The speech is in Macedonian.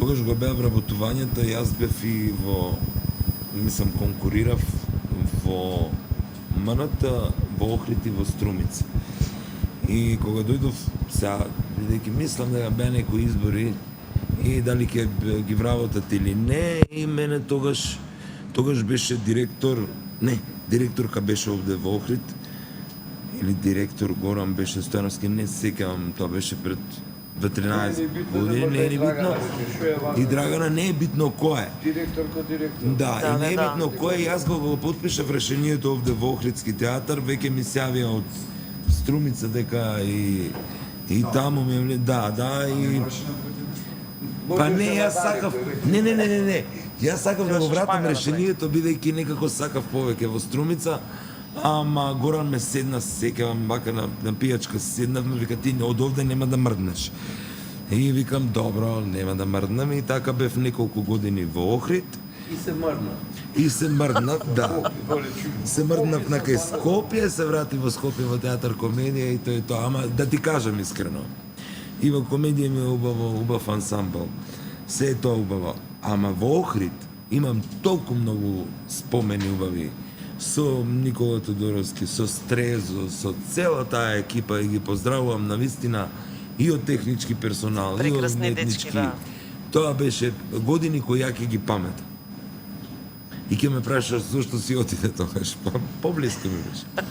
тогаш го беа вработувањата, јас бев и мислам, конкурирав во МНТ, во Охрид и во Струмица. И кога дојдов, сега, бидејќи мислам дека беа некои избори и дали ќе ги вработат или не, и мене тогаш беше директорка беше овде во Охрид, или директор Горан беше Стојановски, не се сеќавам, тоа беше пред 13 години, не е ни битно. И Драгана не е битно кој е. Директор ко директор. Да, и не е битно кој е, јас го потпишав решението овде во Охридски театар, веќе ми се јавија од Струмица дека и таму ми и па не, јас сакав. Не. Јас сакав да го вратам решението, бидејќи некако сакав повеќе во Струмица, ама Горан ме седна, сеќавам, вака на пијачка седнавме, вика ти од овде нема да мрднеш. И викам добро, нема да мрднам, и така бев неколку години во Охрид. И се мрднав, да. Се мрднав на кај Скопје, се врати во Скопје во театар комедија и тоа, ама да ти кажам искрено. И во комедија ми е убав ансамбл. Се е тоа убаво. Ама во Охрид имам толку многу спомени убави. Со Никола Тодоровски, со Стрезо, со цела таа екипа и ги поздравувам на вистина и од технички персонал, и од уметнички. Тоа беше години кои ја ќе ги паметам. И ќе ме прашаш зошто си отиде тогаш, поблиско ми беше.